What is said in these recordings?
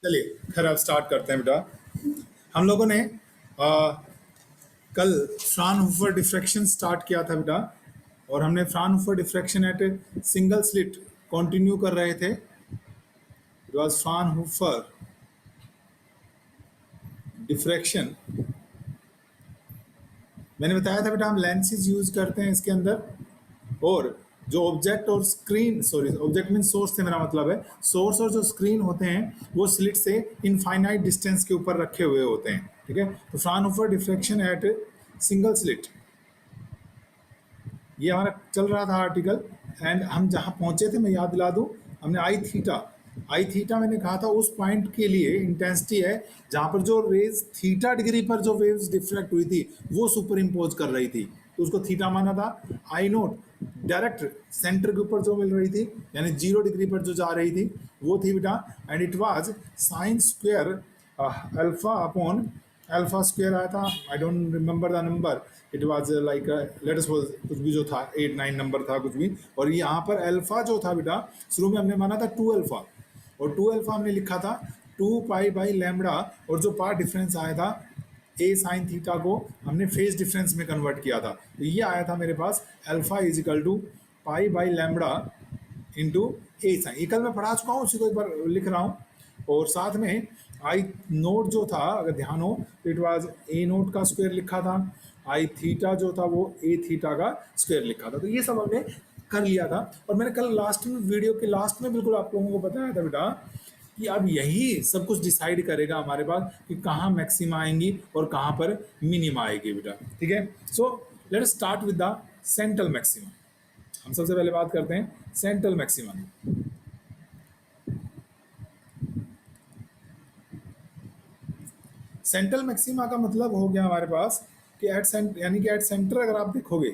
चलिए खैर अब स्टार्ट करते हैं बेटा। हम लोगों ने आ, कल फ्राउनहोफर डिफ्रैक्शन स्टार्ट किया था बेटा, और हमने Fraunhofer diffraction at single slit continue कर रहे थे। It was Fraunhofer diffraction. मैंने बताया था बेटा हम लेंसेज यूज करते हैं इसके अंदर, और जो ऑब्जेक्ट और screen, sorry object mean source से मेरा मतलब है, सोर्स और जो स्क्रीन होते हैं वो स्लिट से इनफाइनाइट डिस्टेंस के ऊपर रखे हुए होते हैं। ठीक है, तो Fraunhofer diffraction at single slit, ये हमारा चल रहा था आर्टिकल। एंड हम जहाँ पहुँचे थे मैं याद दिला दूँ, हमने आई थीटा मैंने कहा था उस पॉइंट के लिए इंटेंसिटी है जहाँ पर जो रेज थीटा डिग्री पर जो वेव्स डिफ्रैक्ट हुई थी वो सुपर इम्पोज कर रही थी, तो उसको थीटा माना था। आई नोट डायरेक्ट सेंटर के ऊपर जो मिल रही थी, यानी 0 डिग्री पर जो जा रही थी वो थी बेटा, and it was sign square alpha upon alpha square आया था। I don't remember the number, it was like let us suppose कुछ भी जो था 8-9 नंबर था कुछ भी, और यहाँ पर अल्फा जो था बेटा शुरू में हमने माना था 2 अल्फा, और 2 अल्फा हमने लिखा था 2 पाई बाई लैम्बडा, और जो पार्ट डिफरेंस आया था ए साइन थीटा को हमने फेज डिफरेंस में कन्वर्ट किया था, तो ये आया था मेरे पास alpha is equal to pi by lambda into a sine. ये कल मैं पढ़ा चुका हूँ, उसी को एक बार लिख रहा हूँ। और साथ में आई नोट जो था अगर ध्यान हो तो इट वाज ए नोट का स्क्वायर लिखा था, आई थीटा जो था वो ए थीटा का स्क्वायर लिखा था, तो ये सब हमने कर लिया था। और मैंने कल लास्ट में वीडियो के लास्ट में बिल्कुल आप लोगों को बताया था बेटा कि अब यही सब कुछ डिसाइड करेगा हमारे पास कि कहाँ मैक्सिमा आएंगी और कहाँ पर मिनिमा आएगी बेटा। ठीक है, so let us start with the central maxima. हम सबसे पहले बात करते हैं सेंट्रल मैक्सिमा की। सेंट्रल मैक्सिमा का मतलब हो गया हमारे पास कि एट सेंटर, यानी कि एट सेंटर अगर आप देखोगे,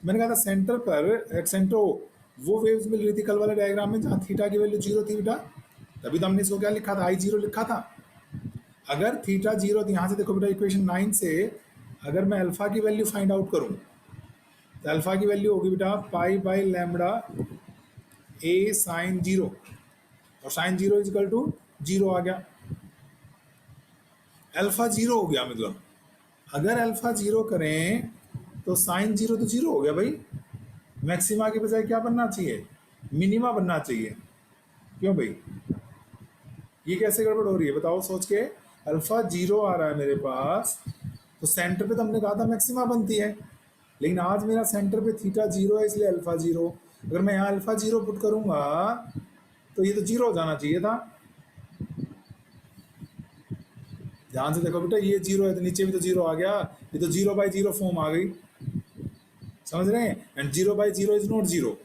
मैंने कहा था सेंटर पर एट सेंटर वो वेव्स मिल रही थी कल वाले डायग्राम में जहाँ थीटा की वैल्यू 0 थी बेटा, तभी तो हमने इसको क्या लिखा था, I0 लिखा था। अगर थीटा 0 तो यहाँ से देखो बेटा इक्वेशन 9 से अगर मैं अल्फा की वैल्यू फाइंड आउट करूँ तो अल्फा की वैल्यू होगी beta pi by lambda a sine 0, और साइन 0 इजिकल टू 0 आ गया। अल्फा 0 हो गया, मतलब अगर अल्फा 0 करें तो साइन 0 तो 0 हो गया भाई। मैक्सिमा के बजाय क्या बनना चाहिए, मिनिमा बनना चाहिए। क्यों भाई, ये कैसे गड़बड़ हो रही है बताओ सोच के। अल्फा 0 आ रहा है मेरे पास, तो सेंटर पे तो हमने कहा था मैक्सिमा बनती है, लेकिन आज मेरा सेंटर पे थीटा 0 है इसलिए अल्फा 0। अगर मैं यहाँ अल्फा 0 पुट करूंगा तो ये तो 0 हो जाना चाहिए था। ध्यान से देखो बेटा, ये 0 है तो नीचे भी तो 0 आ गया, ये तो 0/0 फॉर्म आ गई, समझ रहे हैं। एंड 0/0 इज नॉट 0,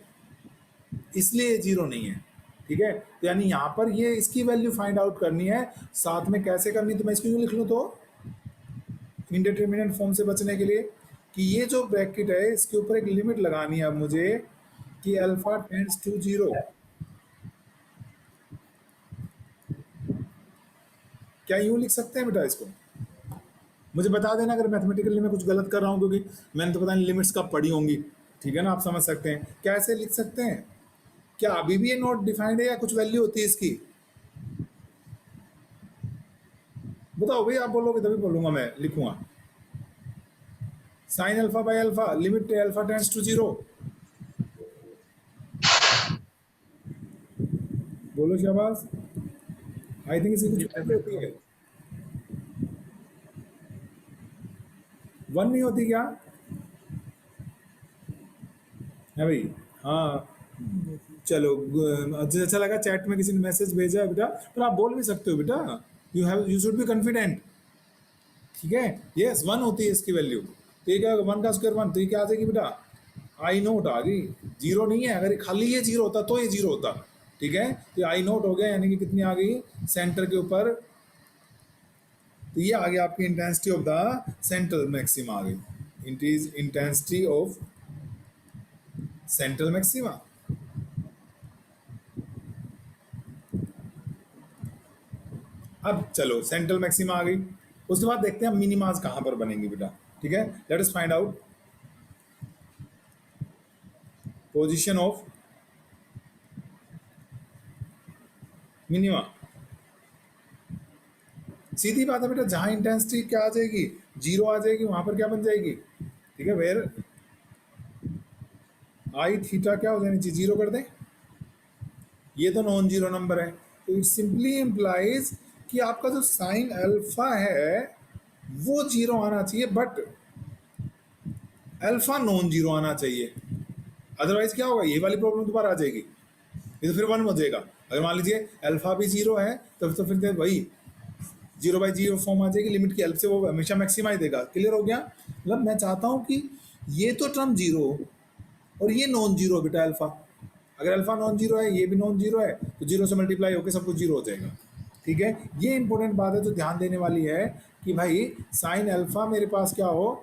इसलिए ये 0 नहीं है। ठीक है, तो यानी यहाँ पर ये इसकी वैल्यू फाइंड आउट करनी है। साथ में कैसे करनी, तो मैं इसको यूँ लिख लूँ तो इनडिटरमिनेंट फॉर्म से बचने के लिए कि ये जो ब्रैकेट है इसके ऊपर एक लिमिट लगानी है अब मुझे कि अल्फा टेंड्स टू 0। क्या यूँ लिख सकते हैं बेटा इसको, मुझे बता देना अगर मैथमेटिकली मैं कुछ गलत कर रहा हूँ, क्योंकि मैंने तो पता नहीं लिमिट्स कब पढ़ी होंगी। ठीक है ना, आप समझ सकते हैं कैसे लिख सकते हैं। क्या अभी भी ये नोट डिफाइंड है या कुछ वैल्यू होती है इसकी, बताओ भाई, आप बोलोगे तभी बोलूंगा, मैं लिखूंगा sine alpha by alpha limit alpha tends to 0। बोलो शाबाश। आई थिंक इसी कुछ वैल्यू होती है, 1 नहीं होती क्या है भाई। हाँ चलो, अच्छा लगा चैट में किसी ने मैसेज भेजा है बेटा, पर आप बोल भी सकते हो बेटा, यू शुड बी कॉन्फिडेंट। ठीक है, यस 1 होती है इसकी वैल्यू, तो ये क्या होगा 1 का स्क्वायर 1, तो ये क्या आ जाएगी बेटा आई नोट आ गई। 0 नहीं है, अगर खाली ये 0 होता तो ये 0 होता। ठीक है, तो आई नोट हो गया, यानी कि कितनी आ गई सेंटर के ऊपर, तो ये आ गया आपकी intensity of the central maxima आ गई। It is intensity of central maxima. अब चलो सेंट्रल मैक्सिमा आ गई, उसके बाद देखते हैं मिनिमाज कहां पर बनेंगी बेटा। ठीक है, let us find out position of minima. सीधी बात है बेटा, जहां इंटेंसिटी क्या आ जाएगी, जीरो आ जाएगी, वहां पर क्या बन जाएगी, ठीक है, वेयर आई थीटा क्या हो जानी चाहिए, जीरो कर दें। ये तो नॉन जीरो नंबर है, तो इट सिंपली इम्प्लाइज कि आपका जो साइन अल्फा है वो जीरो आना चाहिए, बट अल्फा नॉन जीरो आना चाहिए। अदरवाइज क्या होगा, ये वाली प्रॉब्लम दोबारा आ जाएगी, ये तो फिर वन हो जाएगा। अगर मान लीजिए अल्फा भी जीरो है तो फिर वही जीरो बाई जीरो फॉर्म आ जाएगी, लिमिट की हेल्प से वो हमेशा मैक्सिमा ही देगा। क्लियर हो गया, मतलब मैं चाहता हूं कि ये तो टर्म जीरो और ये नॉन जीरो बेटा अल्फा, अगर अल्फा नॉन जीरो है, ये भी नॉन जीरो है, तो जीरो से मल्टीप्लाई होकर सब कुछ जीरो हो जाएगा। ठीक है, ये इंपॉर्टेंट बात है जो ध्यान देने वाली है कि भाई साइन अल्फा मेरे पास क्या हो,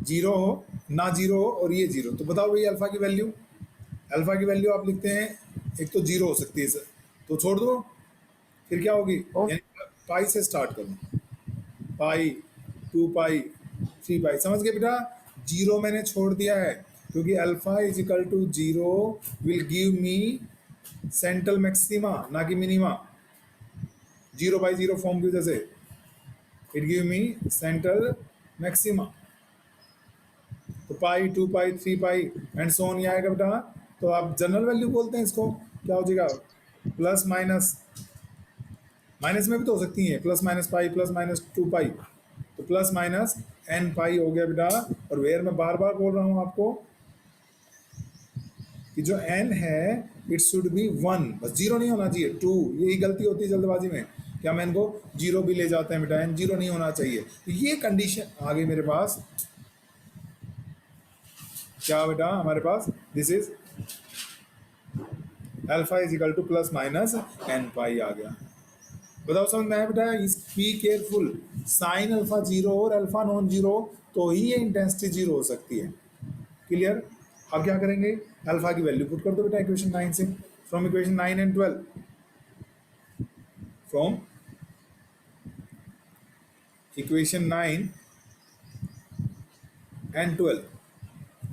जीरो हो ना जीरो हो, और ये जीरो, तो बताओ भाई अल्फा की वैल्यू, अल्फा की वैल्यू आप लिखते हैं, एक तो जीरो हो सकती है सर, तो छोड़ दो, फिर क्या होगी, ओके। यानी पाई से स्टार्ट करो, पाई, टू पाई, थ्री पाई, समझ गए बेटा। जीरो मैंने छोड़ दिया है क्योंकि alpha is equal to zero will give me central maxima ना कि minima, zero by zero form की वजह से it give me central maxima. तो pi, two pi, three pi and so on, ये आएगा बेटा। तो आप जनरल वैल्यू बोलते हैं इसको, क्या हो जाएगा, प्लस माइनस, माइनस में भी तो हो सकती है, plus minus pi, plus minus two pi, तो प्लस माइनस एन पाई हो गया बेटा। और वेयर मैं बार बार बोल रहा हूं आपको कि जो एन है इट शुड बी वन, बस जीरो नहीं होना चाहिए, टू, यही गलती होती है जल्दबाजी में, क्या मैं इनको जीरो भी ले जाते हैं बेटा, एन जीरो नहीं होना चाहिए। तो ये कंडीशन आ गई मेरे पास, क्या बेटा हमारे पास, this is alpha is equal to plus minus n pi आ गया। बताओ समझ में आया बेटा, इस be careful, sine alpha zero और अल्फा नॉन जीरो तो ही ये इंटेंसिटी जीरो हो सकती है। क्लियर, अब क्या करेंगे, अल्फा की वैल्यू पुट कर दो बेटा इक्वेशन 9 से, from equation 9 and 12, from equation 9 and 12।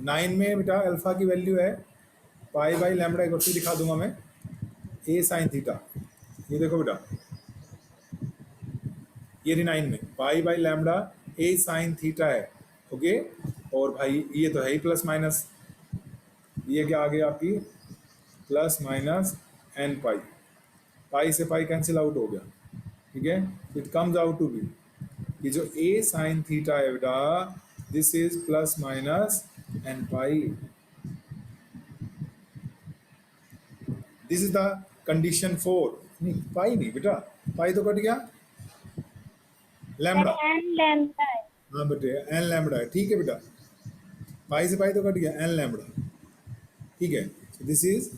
9 में बेटा अल्फा की वैल्यू है पाई बाई लैम्बडा, एक बार फिर दिखा दूंगा मैं, ए साइन थीटा, ये देखो बेटा, ये 9 में पाई by lambda a sine theta है, ओके। और भाई ये तो है ही प्लस माइनस, ये क्या आ गया आपकी, plus minus n pi, pi से पाई कैंसिल आउट हो गया, ठीक है। It comes out to be, ये जो ए साइन थीटा है बेटा, this is plus minus n pi, this is the condition 4, नहीं पाई नहीं बेटा, पाई तो कट गया, लैम्बडा, एन लैम्डा है। हाँ बेटे एन लैम्बडा है, ठीक है बेटा, पाई से पाई तो कट गया, एन लैम्बडा, ठीक है। दिस इज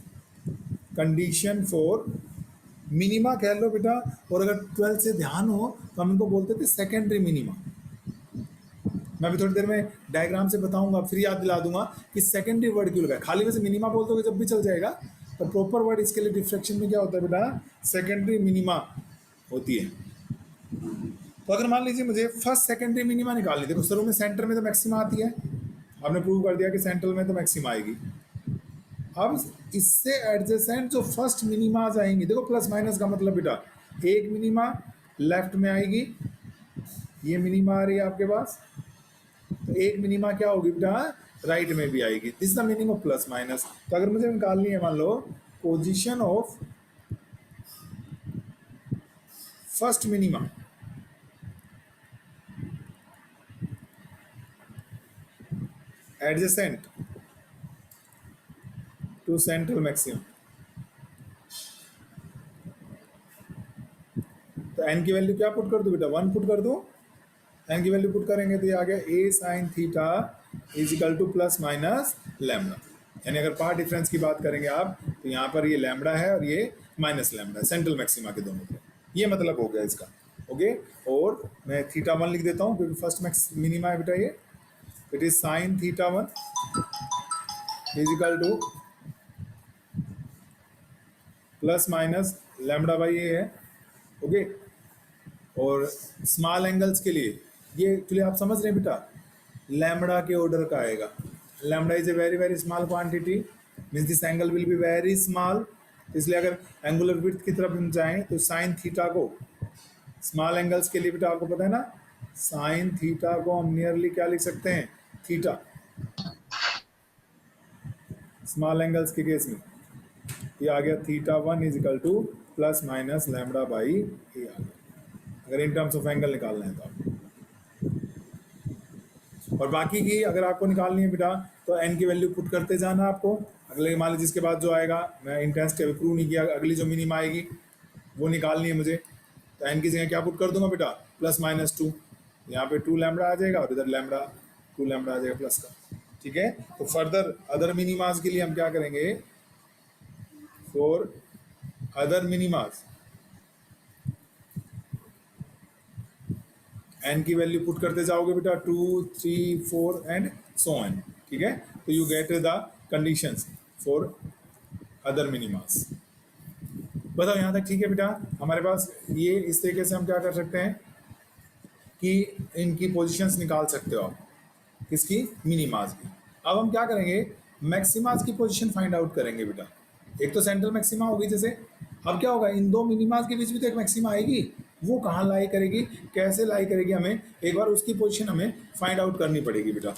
कंडीशन 4, मिनिमा कह लो बेटा। और अगर 12 से ध्यान हो तो हम इनको बोलते थे सेकेंडरी मिनिमा, मैं भी थोड़ी देर में डायग्राम से बताऊंगा, फिर याद दिला दूंगा कि सेकेंडरी वर्ड क्यों लगा, खाली वैसे मिनिमा बोल दोगे जब भी चल जाएगा, पर प्रॉपर वर्ड इसके लिए डिफ्रेक्शन में क्या होता है बेटा, सेकेंडरी मिनिमा होती है। तो अगर मान लीजिए मुझे फर्स्ट सेकेंडरी मिनिमा निकालनी, देखो शुरू में सेंटर में तो मैक्सिमा आती है, आपने प्रूव कर दिया कि सेंट्रल में तो मैक्सिमा आएगी। अब इससे एडजेसेंट जो फर्स्ट मिनिमा आ जाएंगी, देखो प्लस माइनस का मतलब बेटा, एक मिनिमा लेफ्ट में आएगी, ये मिनिमा आ रही है आपके पास, तो एक मिनिमा क्या होगी बेटा, राइट में भी आएगी, this is the meaning of plus minus. तो अगर मुझे निकालनी है मान लो position of first minima, adjacent to central maximum, तो एन की वैल्यू क्या पुट कर दो बेटा, वन पुट कर दो, एन की वैल्यू पुट करेंगे तो ये आ गया a sine theta is equal to plus minus lambda, यानी अगर पार्ट डिफरेंस की बात करेंगे आप तो यहाँ पर ये लैम्बडा है और ये माइनस लैम्बडा, सेंट्रल मैक्सिमा के दोनों पे, ये मतलब हो गया इसका, ओके। और मैं थीटा वन लिख देता हूँ क्योंकि फर्स्ट मैक्स मिनिमा है बेटा ये, it is sine theta one is equal to plus minus lambda by ये है, ओके। और स्मॉल एंगल्स के लिए ये एक्चुअली आप समझ रहे हैं बेटा, लैम्बडा के ऑर्डर का आएगा, lambda is a very very small quantity, means this angle will be very small, इसलिए अगर एंगुलर विड्थ की तरफ हम जाएं तो साइन थीटा को स्मॉल एंगल्स के लिए बेटा आपको पता है ना, साइन थीटा को हम नियरली क्या लिख सकते हैं, थीटा। स्मॉल एंगल्स के केस में ये आ गया theta 1 is equal to plus minus lambda by a आ गया, अगर इन टर्म्स ऑफ एंगल निकालना है तो आपको। और बाकी की अगर आपको निकालनी है बेटा तो एन की वैल्यू पुट करते जाना आपको। अगले मान लीजिए जिसके बाद जो आएगा, मैं इंटेंसिटी अभी प्रूव नहीं किया, अगली जो मिनिमा आएगी वो निकालनी है मुझे, तो एन की जगह क्या पुट कर दूंगा बेटा, प्लस माइनस 2, यहाँ पे 2 लैम्बडा आ जाएगा और इधर लैम्बडा 2 लैम्बडा आ जाएगा प्लस का। ठीक है, तो फर्दर अदर मिनिमास के लिए हम क्या करेंगे, फॉर अदर मिनिमास एन की वैल्यू पुट करते जाओगे बेटा, 2 3 4 एंड सो ऑन। ठीक है, तो you get the conditions for other मिनिमास। बताओ यहाँ तक ठीक है बेटा। हमारे पास ये इस तरीके से हम क्या कर सकते हैं कि इनकी पोजीशंस निकाल सकते हो आप, किसकी, मिनिमास की। अब हम क्या करेंगे, मैक्सिमास की पोजीशन फाइंड आउट करेंगे बेटा। एक तो सेंट्रल मैक्सिमा होगी जैसे, अब क्या होगा, इन दो मिनिमास के बीच भी तो एक मैक्सिमा आएगी, वो कहाँ लाई करेगी, कैसे लाई करेगी, हमें एक बार उसकी पोजीशन हमें फाइंड आउट करनी पड़ेगी बेटा।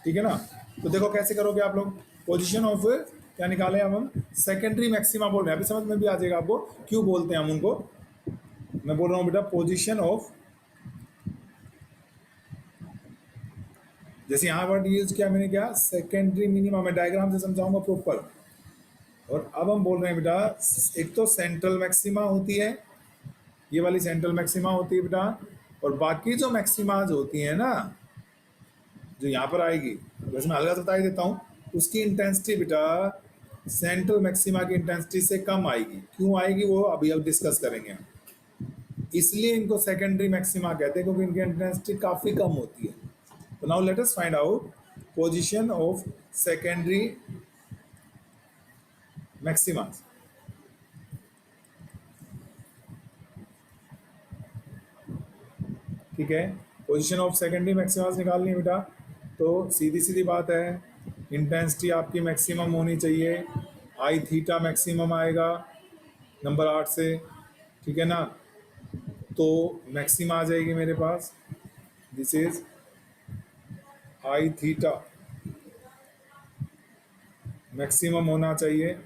ठीक है ना, तो देखो कैसे करोगे आप लोग, पोजीशन ऑफ क्या निकाले, अब हम सेकेंडरी मैक्सिमा बोल रहे हैं, अभी समझ में भी आ जाएगा आपको क्यों बोलते हैं हम उनको। मैं बोल रहा हूँ बेटा पोजीशन ऑफ, जैसे यहाँ वर्ड यूज किया मैंने, क्या, सेकेंडरी मिनिमा, मैं डायग्राम से समझाऊंगा प्रॉपर। और अब हम बोल रहे हैं बेटा, एक तो सेंट्रल मैक्सिमा होती है, ये वाली सेंट्रल मैक्सिमा होती है बेटा, और बाकी जो मैक्सिमाज होती है ना, जो यहाँ पर आएगी, वैसे मैं अलग से बता ही देता हूँ, उसकी इंटेंसिटी बेटा सेंट्रल मैक्सिमा की इंटेंसिटी से कम आएगी। क्यों आएगी वो अभी अब डिस्कस करेंगे हम, इसलिए इनको सेकेंडरी मैक्सिमा कहते हैं, क्योंकि इनकी इंटेंसिटी काफ़ी कम होती है। तो now let us find out position of secondary maxima. ठीक है, पोजीशन ऑफ सेकेंडरी मैक्सिमास निकालनी है बेटा, तो सीधी सीधी बात है, इंटेंसिटी आपकी मैक्सिमम होनी चाहिए, आई थीटा मैक्सिमम आएगा नंबर 8 से। ठीक है ना, तो मैक्सिमा आ जाएगी मेरे पास, this is I theta maximum होना चाहिए,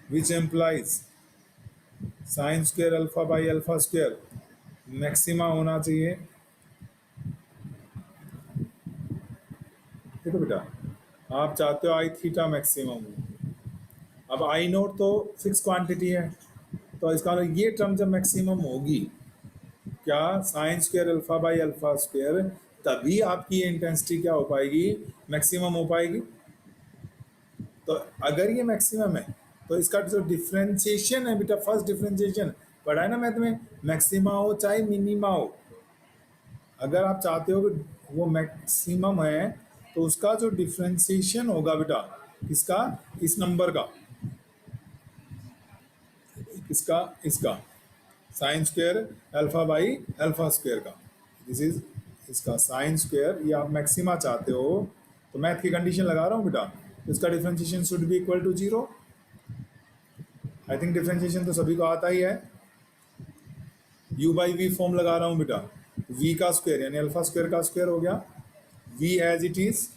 which implies sine square alpha by alpha square maxima होना चाहिए। देखो बेटा, आप चाहते हो आई थीटा मैक्सिमम, अब आई नोट तो फिक्स क्वांटिटी है, तो इसका मतलब ये टर्म जब मैक्सिमम होगी, क्या, sign square alpha by alpha square, तभी आपकी ये इंटेंसिटी क्या हो पाएगी, मैक्सिमम हो पाएगी। तो अगर ये मैक्सिमम है तो इसका जो डिफ्रेंशिएशन है बेटा, फर्स्ट डिफ्रेंशिएशन पढ़ा है ना मैथ में, मैक्सिमा हो चाहे मिनिमा हो, अगर आप चाहते हो कि वो मैक्सिमम है तो उसका जो डिफ्रेंशिएशन होगा बेटा, किसका, इस नंबर का, किसका, इसका, sign square alpha by alpha square का, दिस इज इसका साइन स्क्वायर, ये आप मैक्सिमा चाहते हो, तो मैथ की कंडीशन लगा रहा हूँ बेटा, इसका differentiation should be equal to 0। I think differentiation तो सभी को आता ही है, u बाई वी फॉर्म लगा रहा हूँ बेटा, v का स्क्वायर यानी अल्फा स्क्वायर का स्क्वायर हो गया, v एज इट इज,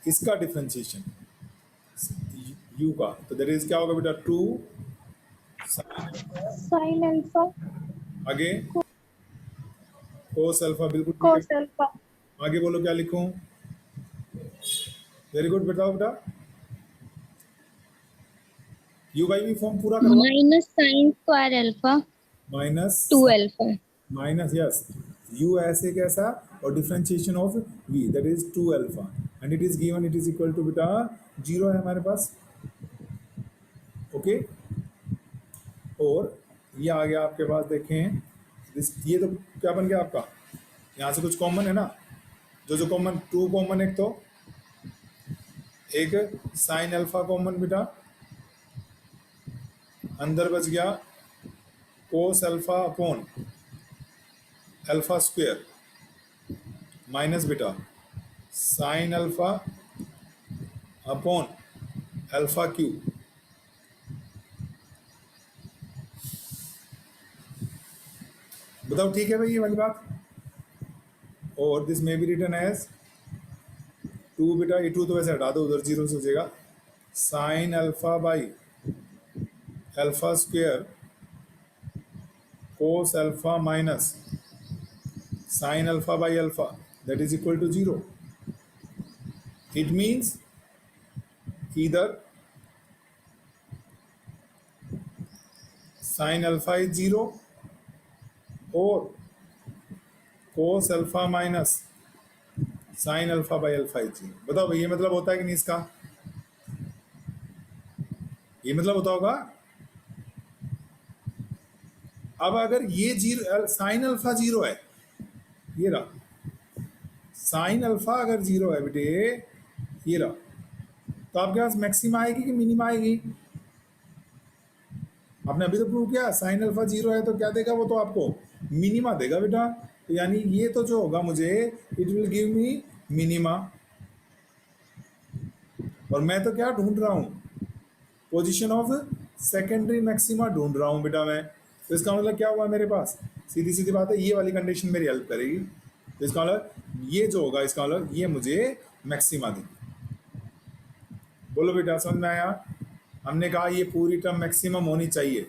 इसका डिफ्रेंशिएशन u का, तो दैट इज क्या होगा बेटा, 2 साइन अल्फा, आगे कोस अल्फा, बिल्कुल ठीक कोस है। अल्फा, आगे बोलो क्या लिखूं, वेरी गुड, बताओ बेटा, u बाई वी फॉर्म पूरा करवा, minus sine square alpha minus 2 alpha, minus, yes, u ऐसे कैसा, और differentiation of v that is 2 alpha, and it is given, it is equal to बेटा 0 है हमारे पास। ओके, और ये आ गया आपके पास, देखें ये तो क्या बन गया आपका, यहाँ से कुछ कॉमन है ना, जो कॉमन, 2 कॉमन, एक तो एक साइन अल्फा कॉमन बेटा, अंदर बच गया cos alpha upon alpha square, minus बेटा sine alpha upon alpha cube, बताओ ठीक है भाई ये वाली बात। और this may be written as 2 बेटा, ये 2 तो वैसे हटा दो, उधर जीरो से हो जाएगा, sine alpha by alpha square cos alpha minus sine alpha by alpha, that is equal to zero. It means either sin alpha is 0 or cos alpha minus sin alpha by alpha is 0। बताओ भाई ये मतलब होता है कि नहीं इसका? ये मतलब होता होगा। अब अगर ये जीरो, साइन अल्फा जीरो है, ये रहा साइन अल्फा अगर जीरो है बेटे, ये रहा, तो आपके पास मैक्सिमा आएगी कि मिनिमा आएगी? आपने अभी तो प्रूव किया साइन अल्फा जीरो है तो क्या देगा वो, तो आपको मिनिमा देगा बेटा। तो यानी ये तो जो होगा मुझे, it will give me minima. और मैं तो क्या ढूंढ रहा हूं? पोजीशन ऑफ सेकेंडरी मैक्सिमा ढूंढ रहा हूं बेटा मैं। तो इसका मतलब क्या हुआ मेरे पास? सीधी सीधी बात है, ये वाली कंडीशन मेरी हेल्प करेगी। तो इसका मतलब ये जो होगा, इसका मतलब ये मुझे मैक्सिमा देगी। बोलो बेटा समझ में आया? हमने कहा ये पूरी टर्म मैक्सिमम होनी चाहिए।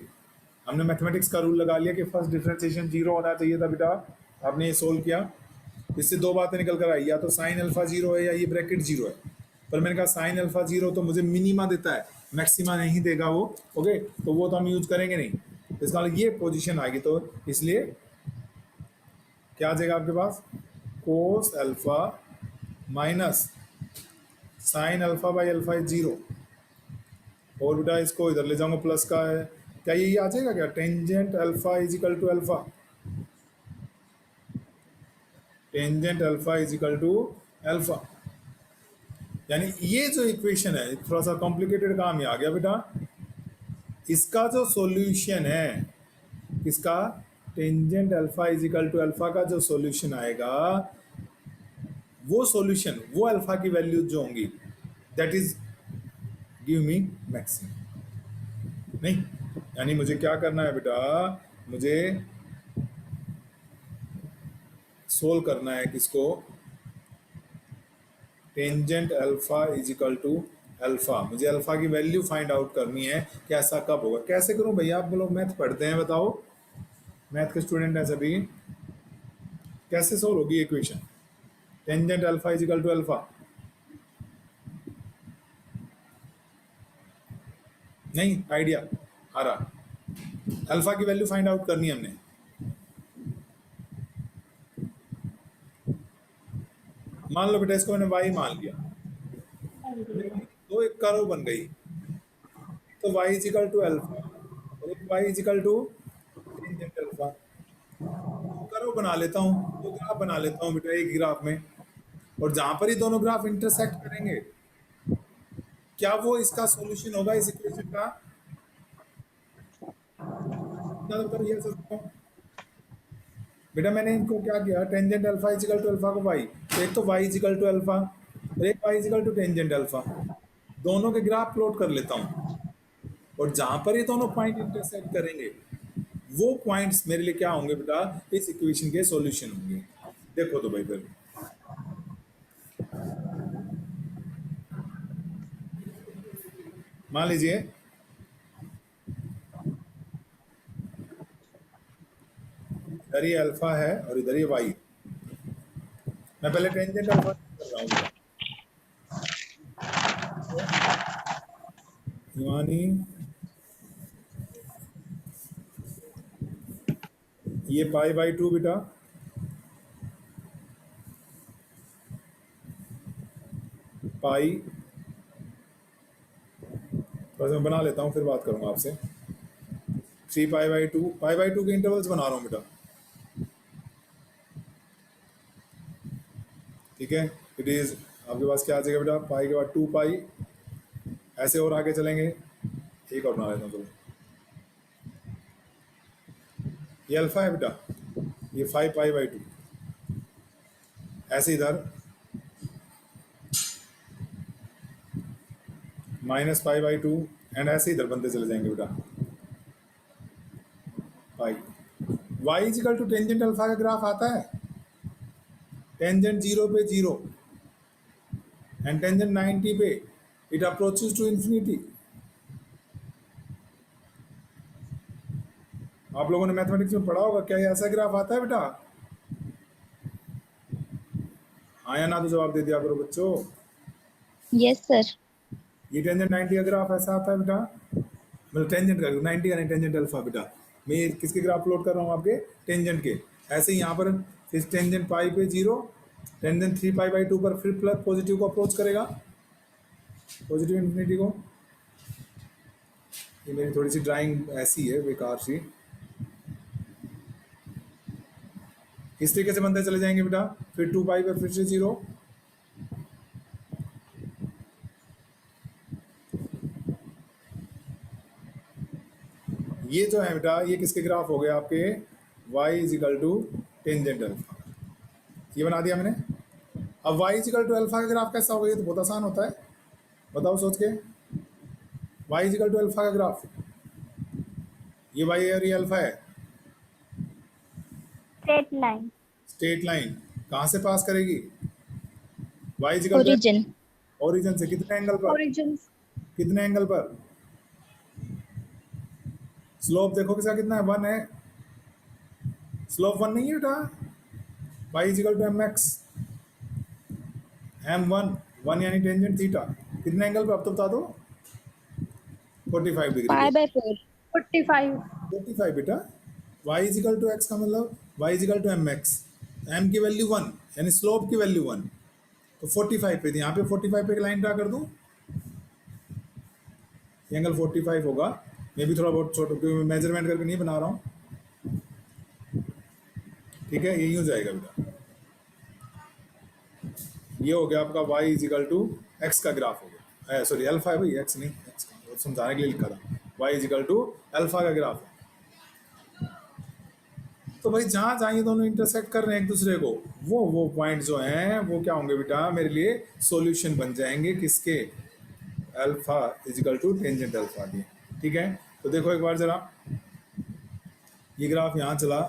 हमने मैथमेटिक्स का रूल लगा लिया कि फर्स्ट डिफरेंशिएशन जीरो होना चाहिए था बेटा। आपने ये सोल्व किया, इससे दो बातें निकल कर आई, या तो साइन अल्फा जीरो है या ये ब्रैकेट जीरो है। पर मैंने कहा साइन अल्फा जीरो तो मुझे मिनिमा देता है, मैक्सिमा नहीं देगा वो। ओके, तो वो तो हम यूज करेंगे नहीं। इसका मतलब ये पोजीशन आएगी, तो इसलिए क्या आ जाएगा आपके पास? Cos alpha minus sine alpha by alpha is zero. और बेटा इसको इधर ले जाऊंगा, प्लस का है, क्या ये आ जाएगा क्या? Tangent alpha is equal to alpha, tangent alpha is equal to alpha. यानी ये जो इक्वेशन है थोड़ा सा कॉम्प्लिकेटेड काम ही आ गया बेटा। इसका जो सॉल्यूशन है, इसका tangent alpha is equal to alpha का जो सॉल्यूशन आएगा, वो सॉल्यूशन, वो अल्फा की वैल्यू जो होंगी, that is give me maximum. नहीं, यानी मुझे क्या करना है बेटा? मुझे सोल्व करना है किसको? Tangent alpha is equal to alpha. मुझे अल्फा की वैल्यू फाइंड आउट करनी है कि ऐसा कब होगा। कैसे करूं भैया? आप लोग मैथ पढ़ते हैं, बताओ, मैथ के स्टूडेंट हैं सभी, कैसे सोल्व होगी equation? Tangent alpha is equal to alpha. नहीं आइडिया आ रहा? अल्फा की वैल्यू फाइंड आउट करनी है हमने। मान लो बेटा इसको मैंने y मान लिया, दो एक करो बन गई, तो y is equal to alpha और एक y is equal to tangent alpha. करो बना लेता हूँ, दो ग्राफ बना लेता हूँ बेटा एक ग्राफ में, और जहां पर ही दोनों ग्राफ इंटरसेक्ट करेंगे, क्या वो इसका सॉल्यूशन होगा इस इक्वेशन का? ये सोचता हूँ बेटा, मैंने इनको क्या किया? Tangent alpha is equal to alpha को y, तो एक तो y is equal to alpha और एक y is equal to tangent alpha, दोनों के ग्राफ प्लॉट कर लेता हूँ, और जहां पर ये दोनों पॉइंट इंटरसेक्ट करेंगे, वो पॉइंट्स मेरे लिए क्या होंगे बेटा? इस इक्वेशन के सॉल्यूशन होंगे। देखो तो भाई फिर मान लीजिए इधर ये अल्फा है और इधर ये वाई। मैं पहले टेंजेंट अल्फा कर रहा हूँ, यानी ये पाई बाई टू बेटा, पाई, बस मैं बना लेता हूँ फिर बात करूंगा आपसे। 3 पाई बाई टू के इंटरवल्स बना रहा हूँ बेटा, ठीक है। इट इज आपके पास क्या आ जाएगा बेटा? पाई के बाद 2 पाई, ऐसे और आगे चलेंगे, एक और बना लेता हूँ चलो। ये अल्फा है बेटा, ये 5 पाई बाई टू, ऐसे इधर minus pi by two, and ऐसे इधर बनते चले जाएंगे बेटा pi. y is equal to tangent alpha का ग्राफ आता है, टेंजेंट 0 पे 0 एंड टेंजेंट 90 पे इट अप्रोचेस टू इंफिनिटी। आप लोगों ने मैथमेटिक्स में पढ़ा होगा, क्या ये ऐसा ग्राफ आता है बेटा? हाँ या ना तो जवाब दे दिया करो बच्चों। Yes, sir. ये टेंजेंट 90 का ग्राफ ऐसा आता है बेटा, मतलब टेंजेंट का 90 का नहीं, टेंजेंट अल्फा बेटा। मैं ये किसके ग्राफ प्लॉट कर रहा हूँ? आपके टेंजेंट के। ऐसे ही यहाँ पर फिर टेंजेंट पाई पे 0, टेंजेंट 3 पाई बाई 2 पर फिर प्लस पॉजिटिव को अप्रोच करेगा, पॉजिटिव इन्फिनिटी को। ये मेरी थोड़ी सी ड्राइंग ऐसी है बेकार सी, इस तरीके से बनते चले जाएंगे बेटा। फिर 2 पाई पर फिर से 0, ये जो है बेटा ये किसके ग्राफ हो गए आपके? y is equal to tangent alpha, ये बना दिया मैंने। अब y इजिकल टू अल्फा का ग्राफ कैसा होगा? ये तो बहुत आसान होता है, बताओ सोच के। y इजिकल टू अल्फा का ग्राफ, ये y है और ये अल्फा है, स्ट्रेट लाइन। स्ट्रेट लाइन कहाँ से पास करेगी? y is equal to Origin. Origin से कितने एंगल पर? ओरिजिन कितने एंगल पर? स्लोप देखो किसका कितना है? 1 है। स्लोप 1 नहीं है बेटा। y is equal to m x, m1 1 यानी टेंजेंट थीटा, कितने एंगल पर? अब तो बता दो। 45 डिग्री। Pi by 4. 45। 45 बेटा। y इजिकल टू एक्स का मतलब y is equal to m x, m की वैल्यू 1 यानी स्लोप की वैल्यू 1, तो 45 पे थी। यहाँ पे 45 पे एक लाइन ड्रा कर दूँ, एंगल 45 होगा। मैं भी थोड़ा बहुत छोटा, क्योंकि मेजरमेंट करके नहीं बना रहा हूँ, ठीक है। ये यूँ जाएगा बेटा, ये हो गया आपका y इजिकल टू एक्स का ग्राफ हो गया। सॉरी अल्फा है भाई, एक्स नहीं, एक्स का वो समझाने के लिए लिखा था। y इजिकल टू अल्फा का ग्राफ है। तो भाई जहाँ जहाँ ये दोनों इंटरसेक्ट कर रहे हैं एक दूसरे को, वो पॉइंट जो हैं वो क्या होंगे बेटा? मेरे लिए सॉल्यूशन बन जाएंगे किसके? Alpha is equal to tangent alpha के, ठीक है। तो देखो एक बार जरा, ये ग्राफ यहाँ चला,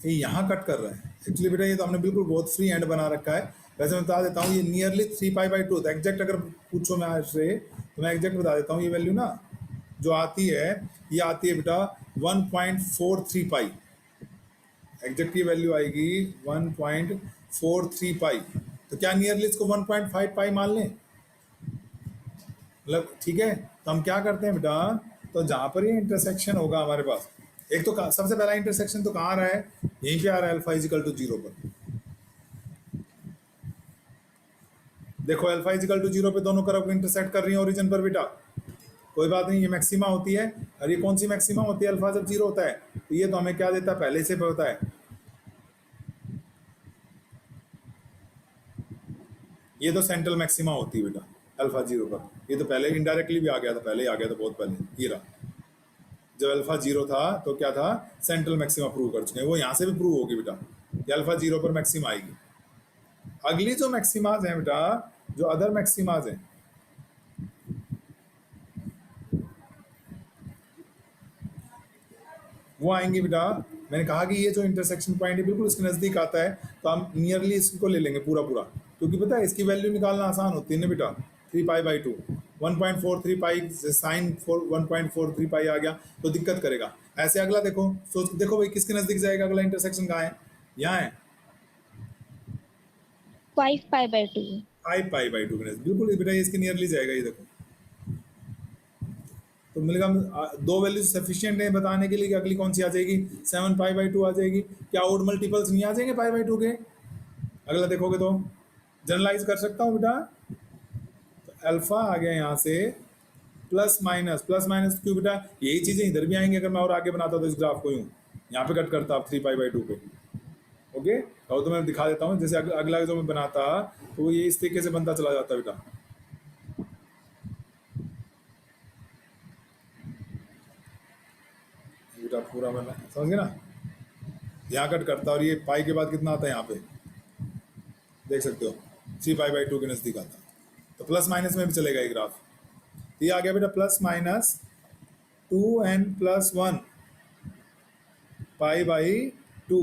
ये यहाँ कट कर रहा है। एक्चुअली बेटा ये तो हमने बिल्कुल बहुत फ्री हैंड बना रखा है। वैसे मैं बता देता हूँ, ये नियरली 3 पाई बाई 2 था। एग्जैक्ट अगर पूछो मैं आपसे तो मैं एग्जैक्ट बता देता हूँ। ये वैल्यू ना जो आती है, ये आती है बेटा 1.43 पाई। एग्जैक्ट की वैल्यू आएगी 1.43 पाई। तो क्या नियरली इसको 1.5 पाई मान लें? मतलब ठीक है। तो हम क्या करते हैं बेटा, तो जहाँ पर ये इंटरसेक्शन होगा हमारे पास, एक तो सबसे पहला इंटरसेक्शन तो कहाँ आ रहा है? यहीं पे आ रहा है, अल्फा इजिकल टू 0 पर। देखो अल्फा इजिकल टू 0 पे दोनों कर्व इंटरसेक्ट कर रही है ओरिजिन पर बेटा। कोई बात नहीं, ये मैक्सिमा होती है। और ये कौन सी मैक्सिमा होती है? अल्फा जब 0 होता है तो ये तो हमें क्या देता है? पहले से पता है, ये तो सेंट्रल मैक्सिमा होती है बेटा अल्फा 0 पर। ये तो पहले इनडायरेक्टली भी आ गया था, पहले ही आ गया था, बहुत पहले। ये रहा, जब अल्फा 0 था तो क्या था? सेंट्रल मैक्सिमा प्रूव कर चुके हैं। वो यहाँ से भी प्रूव होगी बेटा कि अल्फा 0 पर मैक्सिमा आएगी। अगली जो मैक्सिमाज हैं बेटा, जो अदर मैक्सिमाज हैं, वो आएंगी बेटा। मैंने कहा कि ये जो इंटरसेक्शन पॉइंट है बिल्कुल इसके नज़दीक आता है, तो हम नियरली इसको ले लेंगे पूरा पूरा, क्योंकि पता है इसकी वैल्यू निकालना आसान होती है ना बेटा। 3 पाई बाई 2, 1.43 पाई साइन 1.43 पाई आ गया तो दिक्कत करेगा। ऐसे अगला देखो, सोच देखो भाई किसके नज़दीक जाएगा अगला इंटरसेक्शन? कहाँ है? यहाँ है, 5 pi by 2. 5 पाई बाई 2 के नज़दीक, बिल्कुल बेटा ये इसके नियरली जाएगा। ये देखो, तो मिलेगा 2 वैल्यूज सफिशिएंट है बताने के लिए कि अगली कौन सी आ जाएगी? 7 पाई बाई 2 आ जाएगी। क्या ओड मल्टीपल्स नहीं आ जाएंगे पाई बाई 2 के? अगला देखोगे तो जनरलाइज कर सकता हूँ बेटा। तो अल्फा आ गया यहाँ से, प्लस माइनस क्यों बेटा? यही चीज़ें इधर भी आएंगी। अगर मैं और आगे बनाता तो इस ग्राफ को यूँ यहाँ पे कट करता, आप 3 पाई बाई 2 पे। ओके, और तो मैं दिखा देता हूँ। जैसे अगला जो मैं बनाता तो वो ये इस तरीके से बनता चला जाता बेटा। बेटा पूरा बना, समझ गए ना? यहाँ कट करता और ये पाई के बाद कितना आता है? यहाँ पे देख सकते हो 3 पाई बाई 2 के नज़दीक आता। तो प्लस माइनस में भी चलेगा ये ग्राफ। ये आ गया बेटा plus minus 2n+1 pi by 2।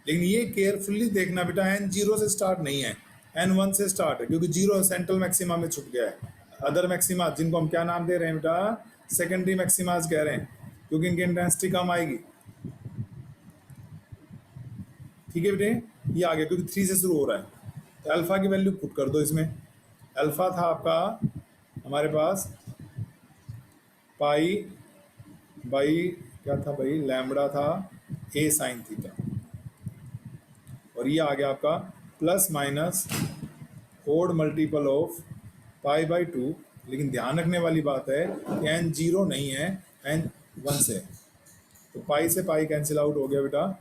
लेकिन ये केयरफुली देखना बेटा, एन 0 से स्टार्ट नहीं है, एन 1 से स्टार्ट है, क्योंकि 0 सेंट्रल मैक्सिमा में छुप गया है। अदर मैक्सिमा जिनको हम क्या नाम दे रहे हैं बेटा, सेकेंडरी मैक्सिमाज कह रहे हैं, क्योंकि इनकी इंटेंसिटी कम आएगी। ठीक है बेटे, ये आ गया क्योंकि 3 से शुरू हो रहा है। तो अल्फा की वैल्यू पुट कर दो इसमें। अल्फा था आपका हमारे पास पाई बाई क्या था भाई, लैम्बडा था ए साइन थीटा, और ये आ गया आपका plus minus odd multiple of pi by 2। लेकिन ध्यान रखने वाली बात है कि एन 0 नहीं है, एन 1 से है। तो पाई से पाई कैंसिल आउट हो गया बेटा,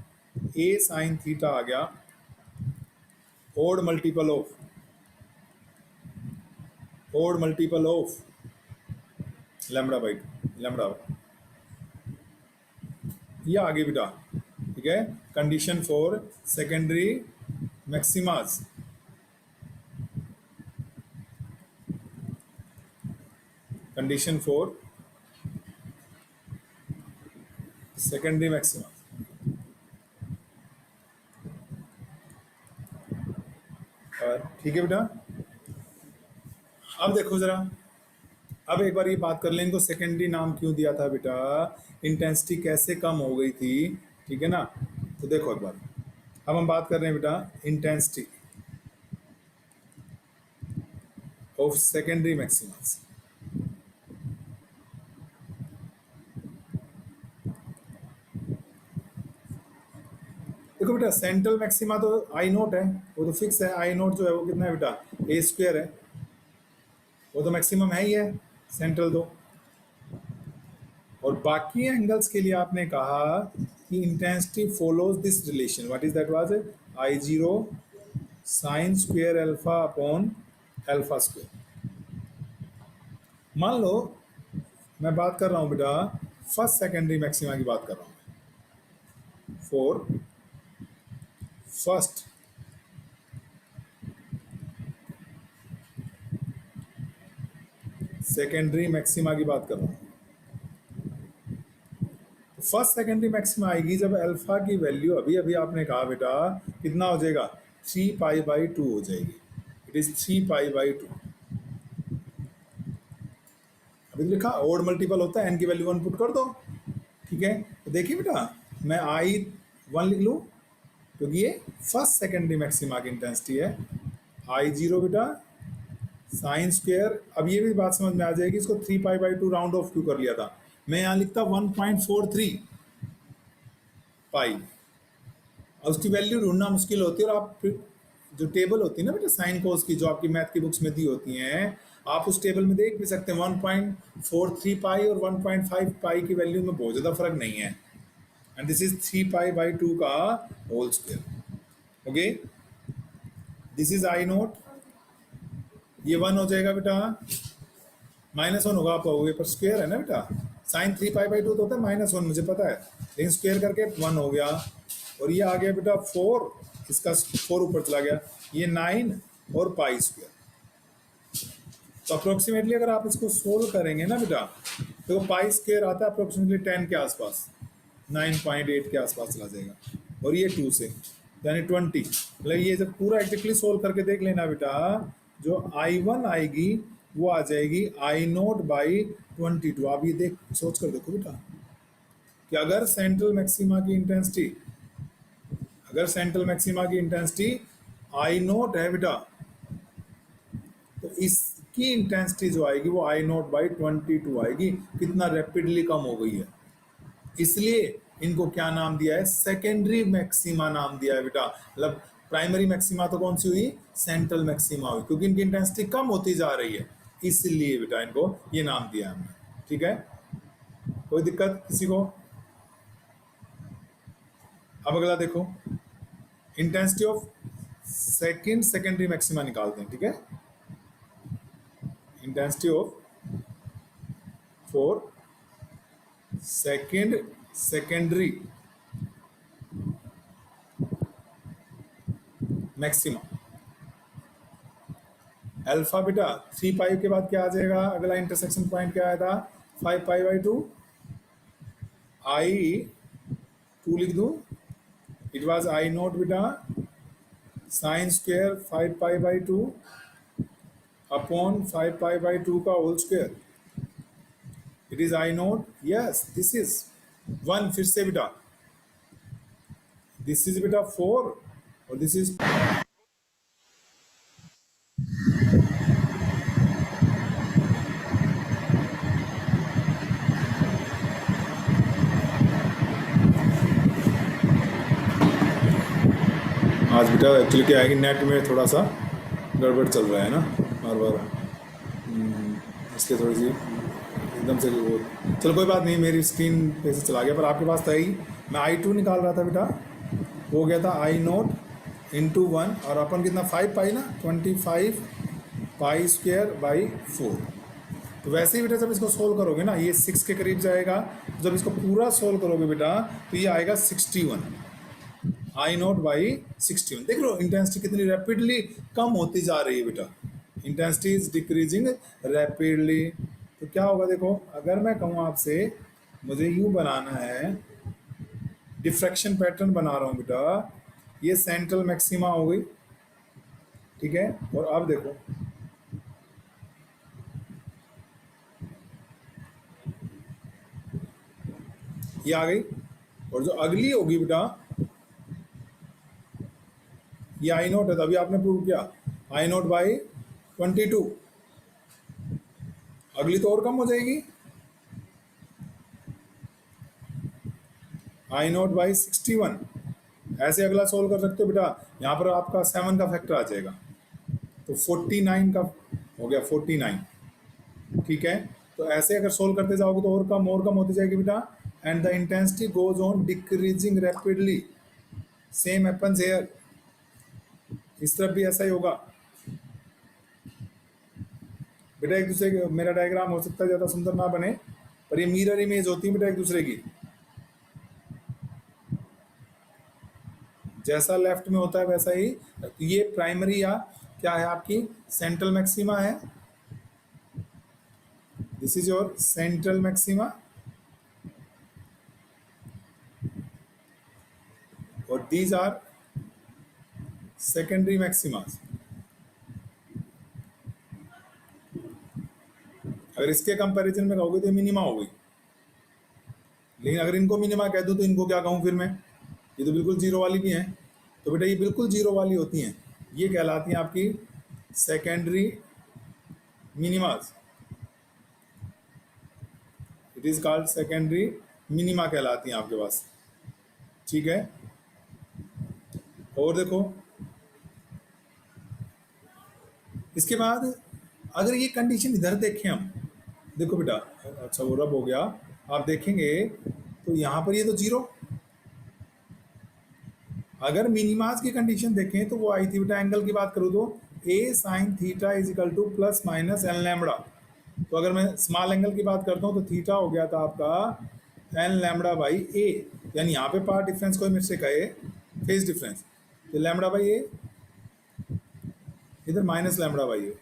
ए साइन थीटा आ गया odd multiple of lambda by 2 lambda, ये आगे बेटा। ठीक है, condition for secondary maximas. Condition for secondary maxima. ठीक है बेटा, अब देखो जरा, अब एक बार ये बात कर लें, इनको सेकेंडरी नाम क्यों दिया था बेटा, इंटेंसिटी कैसे कम हो गई थी। ठीक है ना, तो देखो एक बार, अब हम बात कर रहे हैं बेटा इंटेंसिटी ऑफ सेकेंडरी मैक्सिमस। देखो बेटा, सेंट्रल मैक्सिमा तो आई नोट है, वो तो फिक्स है। आई नोट जो है वो कितना है बेटा, ए स्क्वायर है, वो तो मैक्सिमम है ही है सेंट्रल तो। और बाकी एंगल्स के लिए आपने कहा कि intensity follows this relation, what is that, was I zero sine square alpha upon alpha square. मान लो मैं बात कर रहा हूं बेटा फर्स्ट सेकेंडरी मैक्सिमा की बात कर रहा हूं, फॉर फर्स्ट सेकेंडरी मैक्सिमा की बात कर रहा हूं। फर्स्ट सेकेंडरी मैक्सिमा आएगी जब अल्फा की वैल्यू अभी अभी आपने कहा बेटा कितना हो जाएगा, 3 पाई बाई 2 हो जाएगी। It is 3 pi by 2। अभी तो लिखा ओड मल्टीपल होता है, एन की वैल्यू 1 पुट कर दो। ठीक है, तो देखिए बेटा मैं आई 1 लिख लूँ क्योंकि ये फर्स्ट सेकेंडरी मैक्सिमा की इंटेंसिटी है। आई जीरो बेटा साइन स्क्वायर, अब ये भी बात समझ में आ जाएगी, इसको 3 पाई बाई 2 राउंड ऑफ क्यों कर लिया था। मैं यहाँ लिखता 1.43 पाई, और उसकी वैल्यू ढूंढना मुश्किल होती है। और आप जो टेबल होती है ना बेटा साइन कोस की, जो आपकी मैथ की बुक्स में दी होती हैं, आप उस टेबल में देख भी सकते हैं 1.43 पाई और 1.5 पाई की वैल्यू में बहुत ज़्यादा फर्क नहीं है। And this is 3 pi by 2 का whole square. Okay, this is I naught, ये 1 हो जाएगा बेटा, -1 होगा आपका, वो पर स्क्वायर है ना बेटा, साइन 3 पाई बाई 2 तो होता है -1, मुझे पता है, लेकिन स्क्वायर करके 1 हो गया। और ये आ गया बेटा 4, इसका 4 ऊपर चला गया, ये 9 और पाई स्क्वायर। तो अप्रोक्सीमेटली अगर आप इसको सोल्व करेंगे ना बेटा, तो पाई स्क्वायर आता है अप्रोक्सीमेटली 10 के आसपास, 9.8 के आसपास चला जाएगा, और ये 2 से यानी 20। मतलब ये जब पूरा एग्जैक्टली सोल्व करके देख लेना बेटा, जो I1 आएगी वो आ जाएगी आई नोट बाई 22। आप ये देख सोच कर देखो बेटा कि अगर सेंट्रल मैक्सिमा की इंटेंसिटी आई नोट है बेटा, तो इसकी इंटेंसिटी जो आएगी वो आई नोट बाई 22 आएगी। कितना रैपिडली कम हो गई है, इसलिए इनको क्या नाम दिया है, सेकेंडरी मैक्सिमा नाम दिया है बेटा। मतलब प्राइमरी मैक्सिमा तो कौन सी हुई, सेंट्रल मैक्सिमा हुई, क्योंकि इनकी इंटेंसिटी कम होती जा रही है, इसलिए बेटा इनको ये नाम दिया हमने। ठीक है, कोई दिक्कत किसी को। अब अगला देखो, इंटेंसिटी ऑफ सेकेंडरी मैक्सिमा निकालते हैं। ठीक है, intensity of for secondary maxima, alpha beta 3 पाई के बाद क्या आ जाएगा, अगला इंटरसेक्शन पॉइंट क्या आया था, 5 पाई बाई 2 आई 2 लिख दूँ, इट वॉज आई नोट बेटा साइन स्क्वेयर 5 पाई/2 अपॉन 5 पाई/2 का whole square, it is I naught, yes this is 1, फिर से बेटा दिस इज बेटा 4 और दिस इज आज बेटा एक्चुअली क्या है कि नेट में थोड़ा सा गड़बड़ चल रहा है ना बार बार, इसलिए थोड़ी सी एकदम से वो, चलो कोई बात नहीं, मेरी स्क्रीन पे से चला गया, पर आपके पास था ही। मैं I2 निकाल रहा था बेटा, हो गया था आई नोट इंटू 1 और अपन कितना 5 पाई ना, 25 पाई/4। तो वैसे ही बेटा जब इसको सोल्व करोगे ना, ये 6 के करीब जाएगा, जब इसको पूरा सोल्व करोगे बेटा तो ये आएगा 61 आई नोट बाई 61। देख लो इंटेंसिटी कितनी रैपिडली कम होती जा रही है बेटा, इंटेंसिटी इज डिक्रीजिंग रैपिडली। तो क्या होगा देखो, अगर मैं कहूँ आपसे मुझे यूँ बनाना है, डिफ्रैक्शन पैटर्न बना रहा हूँ बेटा, ये सेंट्रल मैक्सिमा हो गई, ठीक है, और अब देखो ये आ गई, और जो अगली होगी बेटा ये आई नोट है, तो अभी आपने प्रूव किया आई नोट बाई 22, अगली तो और कम हो जाएगी, आई नोट बाई 61। ऐसे अगला सोल्व कर सकते हो बेटा, यहाँ पर आपका 7 का फैक्टर आ जाएगा, तो 49 का हो गया 49, ठीक है। तो ऐसे अगर सोल्व करते जाओगे तो और कम होती जाएगी बेटा, and the intensity goes on decreasing rapidly, same happens here, इस तरफ भी ऐसा ही होगा बेटा। एक दूसरे के, मेरा डायग्राम हो सकता है ज़्यादा सुंदर ना बने, पर ये मिरर इमेज होती है बेटा एक दूसरे की, जैसा लेफ्ट में होता है वैसा ही। ये प्राइमरी या क्या है आपकी सेंट्रल मैक्सिमा है, this is your central maxima, और दीज आर सेकेंडरी मैक्सिमास। अगर इसके कंपैरिजन में कहोगे तो मिनिमा हो गई, लेकिन अगर इनको मिनिमा कह दूं तो इनको क्या कहूं फिर मैं, ये तो बिल्कुल जीरो वाली भी हैं, तो बेटा ये बिल्कुल जीरो वाली होती हैं, ये कहलाती हैं आपकी secondary मिनिमास, it is called secondary minima कहलाती हैं आपके पास, ठीक है। और देखो इसके बाद अगर ये कंडीशन इधर देखें हम, देखो बेटा, अच्छा वो रब हो गया, आप देखेंगे तो यहाँ पर ये तो जीरो, अगर मिनिमास की कंडीशन देखें तो वो आई थी बेटा, एंगल की बात करूँ तो a sine theta is equal to plus minus n lambda. तो अगर मैं स्मॉल एंगल की बात करता हूँ तो थीटा हो गया था आपका एन लैम्बडा बाई ए, यानी यहाँ पे पार्ट डिफरेंस कोई मेरे से कहे फेज डिफरेंस, तो लैम्बडा बाई ए, इधर माइनस लैम्बडा बाई ए,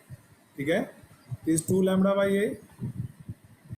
ठीक है, इज 2 लैम्बडा बाई ए